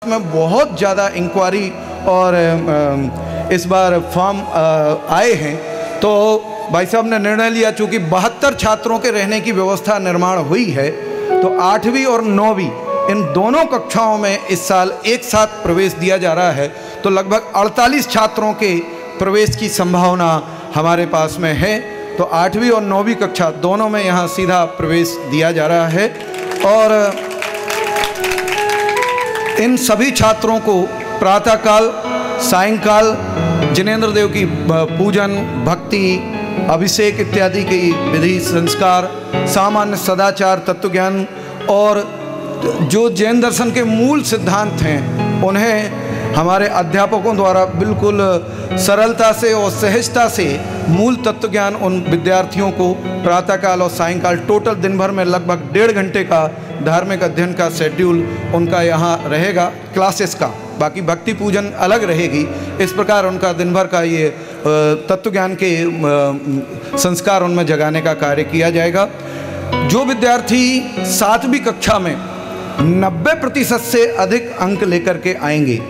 में बहुत ज़्यादा इंक्वायरी और इस बार फॉर्म आए हैं, तो भाई साहब ने निर्णय लिया, चूँकि 72 छात्रों के रहने की व्यवस्था निर्माण हुई है, तो 8वीं और 9वीं इन दोनों कक्षाओं में इस साल एक साथ प्रवेश दिया जा रहा है। तो लगभग 48 छात्रों के प्रवेश की संभावना हमारे पास में है। तो 8वीं और 9वीं कक्षा दोनों में यहाँ सीधा प्रवेश दिया जा रहा है। और इन सभी छात्रों को प्रातःकाल, सायंकाल जिनेंद्र देव की पूजन, भक्ति, अभिषेक इत्यादि की विधि, संस्कार, सामान्य सदाचार, तत्वज्ञान और जो जैन दर्शन के मूल सिद्धांत हैं उन्हें हमारे अध्यापकों द्वारा बिल्कुल सरलता से और सहजता से मूल तत्व ज्ञान उन विद्यार्थियों को प्रातःकाल और सायंकाल टोटल दिन भर में लगभग 1.5 घंटे का धार्मिक अध्ययन का शेड्यूल उनका यहाँ रहेगा, क्लासेस का। बाकी भक्ति पूजन अलग रहेगी। इस प्रकार उनका दिन भर का ये तत्व ज्ञान के संस्कार उनमें जगाने का कार्य किया जाएगा। जो विद्यार्थी 7वीं कक्षा में 90% से अधिक अंक लेकर के आएंगे,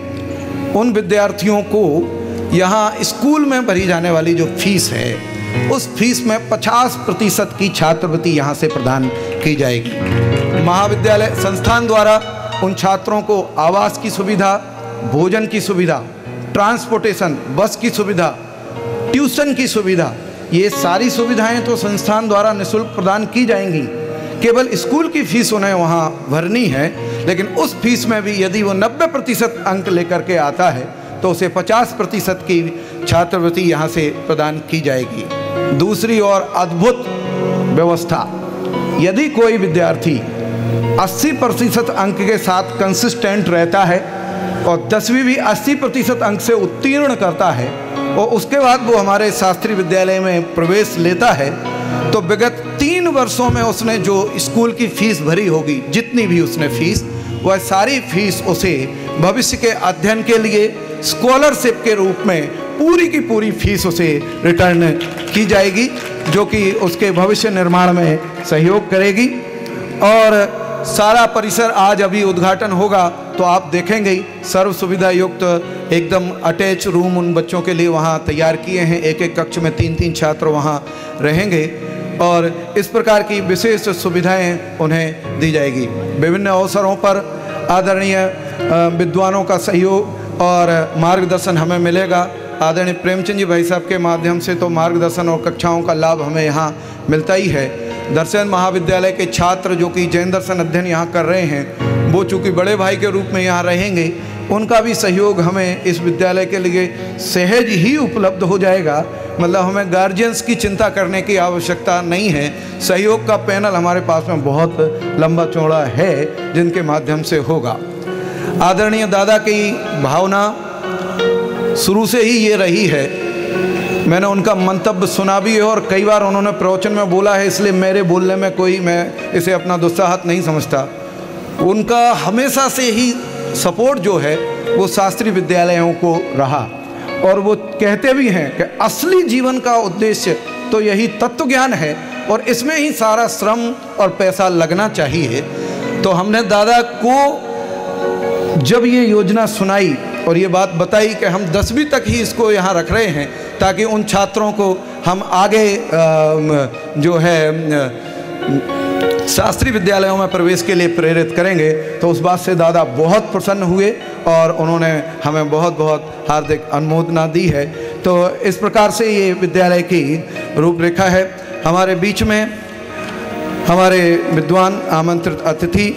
उन विद्यार्थियों को यहाँ स्कूल में भरी जाने वाली जो फीस है, उस फीस में 50% की छात्रवृत्ति यहाँ से प्रदान की जाएगी। महाविद्यालय संस्थान द्वारा उन छात्रों को आवास की सुविधा, भोजन की सुविधा, ट्रांसपोर्टेशन, बस की सुविधा, ट्यूशन की सुविधा, ये सारी सुविधाएं तो संस्थान द्वारा निःशुल्क प्रदान की जाएंगी। केवल स्कूल की फीस उन्हें वहाँ भरनी है, लेकिन उस फीस में भी यदि वो 90% अंक लेकर के आता है तो उसे 50% की छात्रवृत्ति यहाँ से प्रदान की जाएगी। दूसरी ओर अद्भुत व्यवस्था, यदि कोई विद्यार्थी 80% अंक के साथ कंसिस्टेंट रहता है और 10वीं भी 80% अंक से उत्तीर्ण करता है और उसके बाद वो हमारे शास्त्रीय विद्यालय में प्रवेश लेता है, तो विगत 3 वर्षों में उसने जो स्कूल की फीस भरी होगी, जितनी भी उसने फीस, वह सारी फीस उसे भविष्य के अध्ययन के लिए स्कॉलरशिप के रूप में पूरी की पूरी फीस उसे रिटर्न की जाएगी, जो कि उसके भविष्य निर्माण में सहयोग करेगी। और सारा परिसर आज अभी उद्घाटन होगा तो आप देखेंगे ही, सर्व सुविधा युक्त एकदम अटैच रूम उन बच्चों के लिए वहाँ तैयार किए हैं। एक एक कक्ष में 3-3 छात्र वहाँ रहेंगे और इस प्रकार की विशेष सुविधाएं उन्हें दी जाएगी। विभिन्न अवसरों पर आदरणीय विद्वानों का सहयोग और मार्गदर्शन हमें मिलेगा। आदरणीय प्रेमचंद जी भाई साहब के माध्यम से तो मार्गदर्शन और कक्षाओं का लाभ हमें यहाँ मिलता ही है। दर्शन महाविद्यालय के छात्र जो कि जैन दर्शन अध्ययन यहाँ कर रहे हैं, वो चूँकि बड़े भाई के रूप में यहाँ रहेंगे, उनका भी सहयोग हमें इस विद्यालय के लिए सहज ही उपलब्ध हो जाएगा। मतलब हमें गार्जियंस की चिंता करने की आवश्यकता नहीं है। सहयोग का पैनल हमारे पास में बहुत लंबा चौड़ा है जिनके माध्यम से होगा। आदरणीय दादा की भावना शुरू से ही ये रही है। मैंने उनका मंतव्य सुना भी है और कई बार उन्होंने प्रवचन में बोला है, इसलिए मेरे बोलने में कोई, मैं इसे अपना दुस्साहत नहीं समझता। उनका हमेशा से ही सपोर्ट जो है वो शास्त्रीय विद्यालयों को रहा और वो कहते भी हैं कि असली जीवन का उद्देश्य तो यही तत्व ज्ञान है और इसमें ही सारा श्रम और पैसा लगना चाहिए। तो हमने दादा को जब ये योजना सुनाई और ये बात बताई कि हम 10वीं तक ही इसको यहाँ रख रहे हैं ताकि उन छात्रों को हम आगे जो है शास्त्रीय विद्यालयों में प्रवेश के लिए प्रेरित करेंगे, तो उस बात से दादा बहुत प्रसन्न हुए और उन्होंने हमें बहुत बहुत हार्दिक अनुमोदना दी है। तो इस प्रकार से ये विद्यालय की रूपरेखा है। हमारे बीच में हमारे विद्वान आमंत्रित अतिथि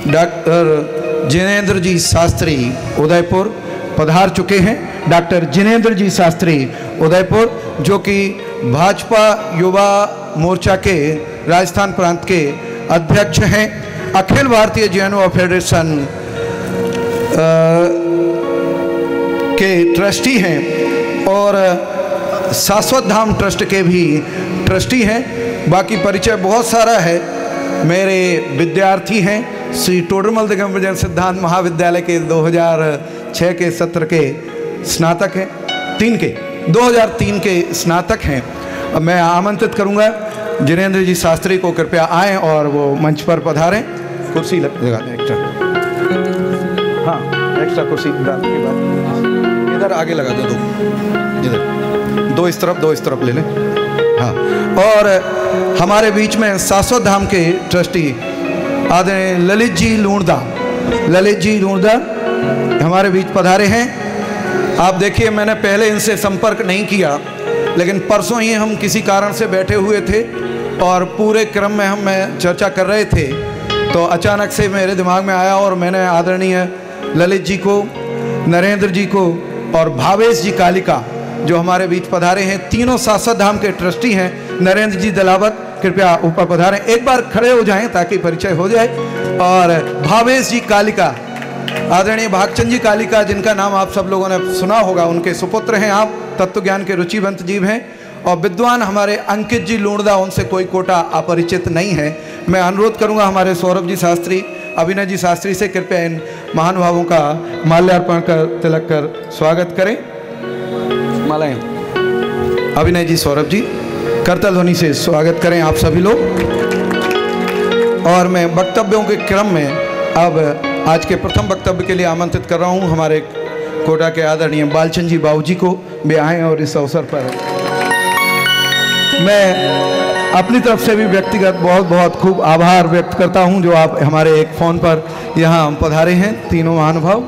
डॉक्टर जिनेंद्र जी शास्त्री उदयपुर पधार चुके हैं। डॉक्टर जिनेंद्र जी शास्त्री उदयपुर, जो कि भाजपा युवा मोर्चा के राजस्थान प्रांत के अध्यक्ष हैं, अखिल भारतीय जैन फेडरेशन के ट्रस्टी हैं और शाश्वत धाम ट्रस्ट के भी ट्रस्टी हैं। बाकी परिचय बहुत सारा है। मेरे विद्यार्थी हैं, श्री टोडरमल दिगंबर जैन सिद्धांत महाविद्यालय के 2006 के सत्र के स्नातक हैं, 2003 के स्नातक हैं। मैं आमंत्रित करूंगा जिनेंद्र जी शास्त्री को, कृपया आएं और वो मंच पर पधारें। कुर्सी लगा दें। हाँ। एक्स्ट्रा कुर्सी डालने के बाद इधर आगे लगा दो, इधर दो इस तरफ ले लें। हाँ, और हमारे बीच में शाश्वत धाम के ट्रस्टी आदरणीय ललित जी लूणदा हमारे बीच पधारे हैं। आप देखिए, मैंने पहले इनसे संपर्क नहीं किया, लेकिन परसों ही हम किसी कारण से बैठे हुए थे और पूरे क्रम में हम चर्चा कर रहे थे, तो अचानक से मेरे दिमाग में आया और मैंने आदरणीय ललित जी को, नरेंद्र जी को और भावेश जी कालिका जो हमारे बीच पधारे हैं, तीनों शाश्वत धाम के ट्रस्टी हैं। नरेंद्र जी दलावत कृपया ऊपर पधारें, एक बार खड़े हो जाएं ताकि परिचय हो जाए। और भावेश जी कालिका, आदरणीय भागचंद जी कालिका, जिनका नाम आप सब लोगों ने सुना होगा, उनके सुपुत्र हैं आप, तत्व ज्ञान के रुचिवंत जीव हैं। और विद्वान हमारे अंकित जी लूणदा, उनसे कोई कोटा अपरिचित नहीं है। मैं अनुरोध करूंगा हमारे सौरभ जी शास्त्री, अभिनय जी शास्त्री से कृपया इन महानुभावों का माल्यार्पण कर तिलक कर स्वागत करें। मालाएं अभिनय जी, सौरभ जी करतल ध्वनि से स्वागत करें आप सभी लोग। और मैं वक्तव्यों के क्रम में अब आज के प्रथम वक्तव्य के लिए आमंत्रित कर रहा हूं हमारे कोटा के आदरणीय बालचंद जी बाबू जी को। वे आएँ और इस अवसर पर मैं अपनी तरफ से भी व्यक्तिगत बहुत बहुत खूब आभार व्यक्त करता हूं जो आप हमारे एक फ़ोन पर यहाँ पधारे हैं, तीनों महानुभाव।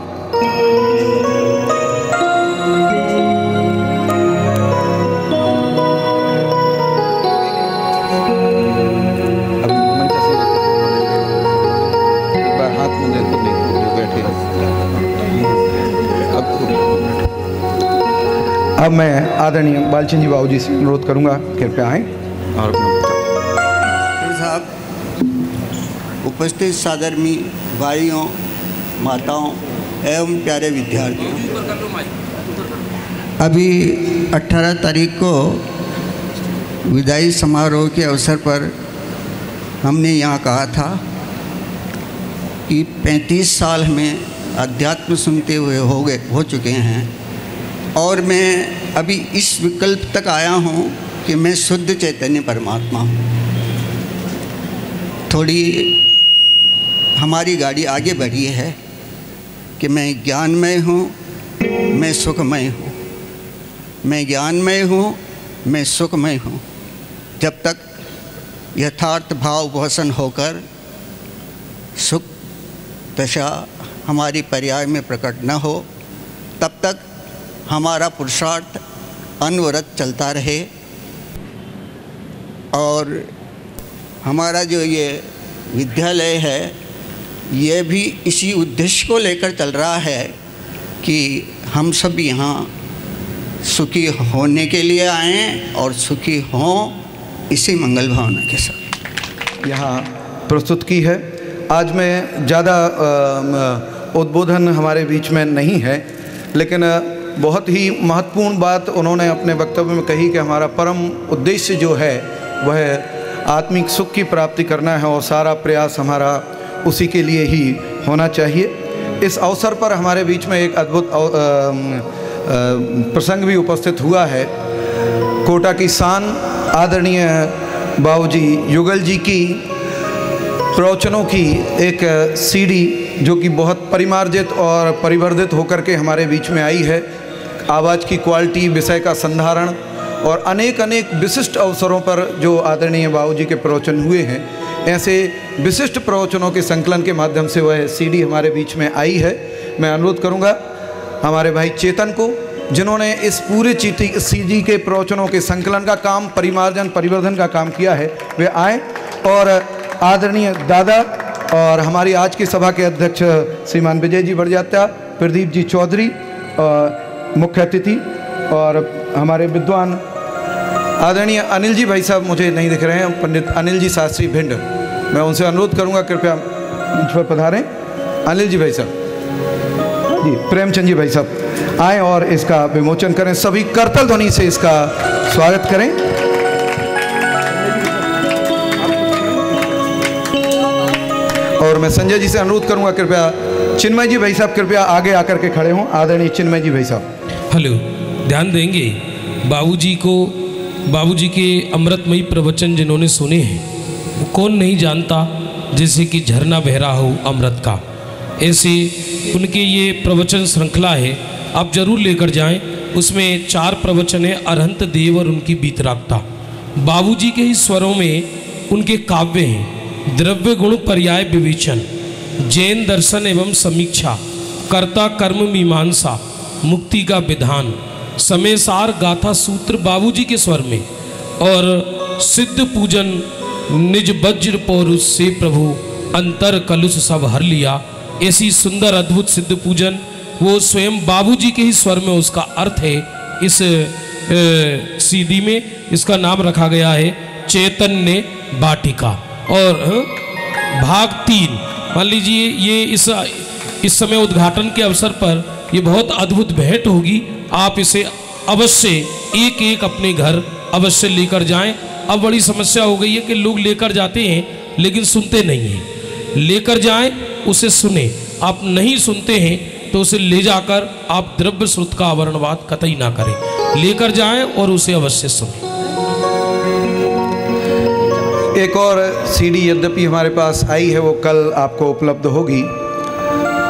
अब मैं आदरणीय बालचंद जी बाबू जी से अनुरोध करूंगा, कृपया आएँ और साहब, उपस्थित सादरमी भाइयों, माताओं एवं प्यारे विद्यार्थियों, अभी 18 तारीख को विदाई समारोह के अवसर पर हमने यहाँ कहा था कि 35 साल हमें अध्यात्म सुनते हुए हो चुके हैं, और मैं अभी इस विकल्प तक आया हूँ कि मैं शुद्ध चैतन्य परमात्मा हूँ। थोड़ी हमारी गाड़ी आगे बढ़ी है कि मैं ज्ञानमय हूँ, मैं सुखमय हूँ, मैं ज्ञानमय हूँ, मैं सुखमय हूँ। जब तक यथार्थ भाव वसन होकर सुख दशा हमारी पर्याय में प्रकट न हो, तब तक हमारा पुरुषार्थ अनवरत चलता रहे। और हमारा जो ये विद्यालय है, ये भी इसी उद्देश्य को लेकर चल रहा है कि हम सब यहाँ सुखी होने के लिए आएँ और सुखी हों, इसी मंगल भावना के साथ यहाँ प्रस्तुत की है। आज में ज़्यादा उद्बोधन हमारे बीच में नहीं है, लेकिन बहुत ही महत्वपूर्ण बात उन्होंने अपने वक्तव्य में कही कि हमारा परम उद्देश्य जो है वह आत्मिक सुख की प्राप्ति करना है और सारा प्रयास हमारा उसी के लिए ही होना चाहिए। इस अवसर पर हमारे बीच में एक अद्भुत प्रसंग भी उपस्थित हुआ है। कोटा की शान आदरणीय बाबूजी युगल जी की प्रवचनों की एक सीडी जो कि बहुत परिमार्जित और परिवर्धित होकर के हमारे बीच में आई है। आवाज़ की क्वालिटी, विषय का संधारण और अनेक विशिष्ट अवसरों पर जो आदरणीय बाबूजी के प्रवचन हुए हैं, ऐसे विशिष्ट प्रवचनों के संकलन के माध्यम से वह सीडी हमारे बीच में आई है। मैं अनुरोध करूंगा हमारे भाई चेतन को, जिन्होंने इस पूरे सीडी के प्रवचनों के संकलन का काम, परिमार्जन परिवर्धन का काम किया है, वे आए। और आदरणीय दादा और हमारी आज की सभा के अध्यक्ष श्रीमान विजय जी बड़जात्या, प्रदीप जी चौधरी मुख्य अतिथि, और हमारे विद्वान आदरणीय अनिल जी भाई साहब मुझे नहीं दिख रहे हैं, पंडित अनिल जी शास्त्री भिंड, मैं उनसे अनुरोध करूंगा कृपया मंच पर पधारें। अनिल जी भाई साहब जी, प्रेमचंद जी भाई साहब आएँ और इसका विमोचन करें। सभी करतल ध्वनि से इसका स्वागत करें। और मैं संजय जी से अनुरोध करूंगा कृपया चिन्मय जी भाई साहब कृपया आगे आकर के खड़े हों। आदरणीय चिन्मय जी भाई साहब। हेलो, ध्यान देंगे बाबूजी को, बाबूजी के अमृतमयी प्रवचन जिन्होंने सुने हैं वो कौन नहीं जानता, जैसे कि झरना बह रहा हो अमृत का। ऐसे उनके ये प्रवचन श्रृंखला है, आप जरूर लेकर जाएं। उसमें 4 प्रवचन है, अरहंत देव और उनकी बीतरागता। बाबूजी के ही स्वरों में उनके काव्य हैं, द्रव्य गुण पर्याय विवेचन, जैन दर्शन एवं समीक्षा, कर्ता कर्म मीमांसा, मुक्ति का विधान, समय सार गाथा सूत्र बाबूजी के स्वर में, और सिद्ध पूजन निज वज्र पौरुष से प्रभु अंतर कलुष सब हर लिया। ऐसी सुंदर अद्भुत सिद्ध पूजन वो स्वयं बाबूजी के ही स्वर में उसका अर्थ है। इस सीडी में इसका नाम रखा गया है चैतन्य वाटिका। और भाग 3 मान लीजिए ये इस समय उद्घाटन के अवसर पर ये बहुत अद्भुत भेंट होगी। आप इसे अवश्य एक एक अपने घर अवश्य लेकर जाएं। अब बड़ी समस्या हो गई है कि लोग लेकर जाते हैं लेकिन सुनते नहीं हैं। लेकर जाएं, उसे सुने। आप नहीं सुनते हैं तो उसे ले जाकर आप द्रव्य श्रुत का आवरणवाद कतई ना करें। लेकर जाएं और उसे अवश्य सुने। एक और सीडी यद्यपि हमारे पास आई है, वो कल आपको उपलब्ध होगी।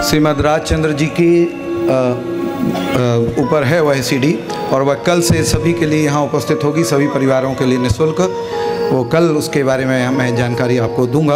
श्रीमद् राजचंद्र जी के ऊपर है वह सीडी, और वह कल से सभी के लिए यहाँ उपस्थित होगी, सभी परिवारों के लिए निःशुल्क। वो कल उसके बारे में मैं जानकारी आपको दूंगा।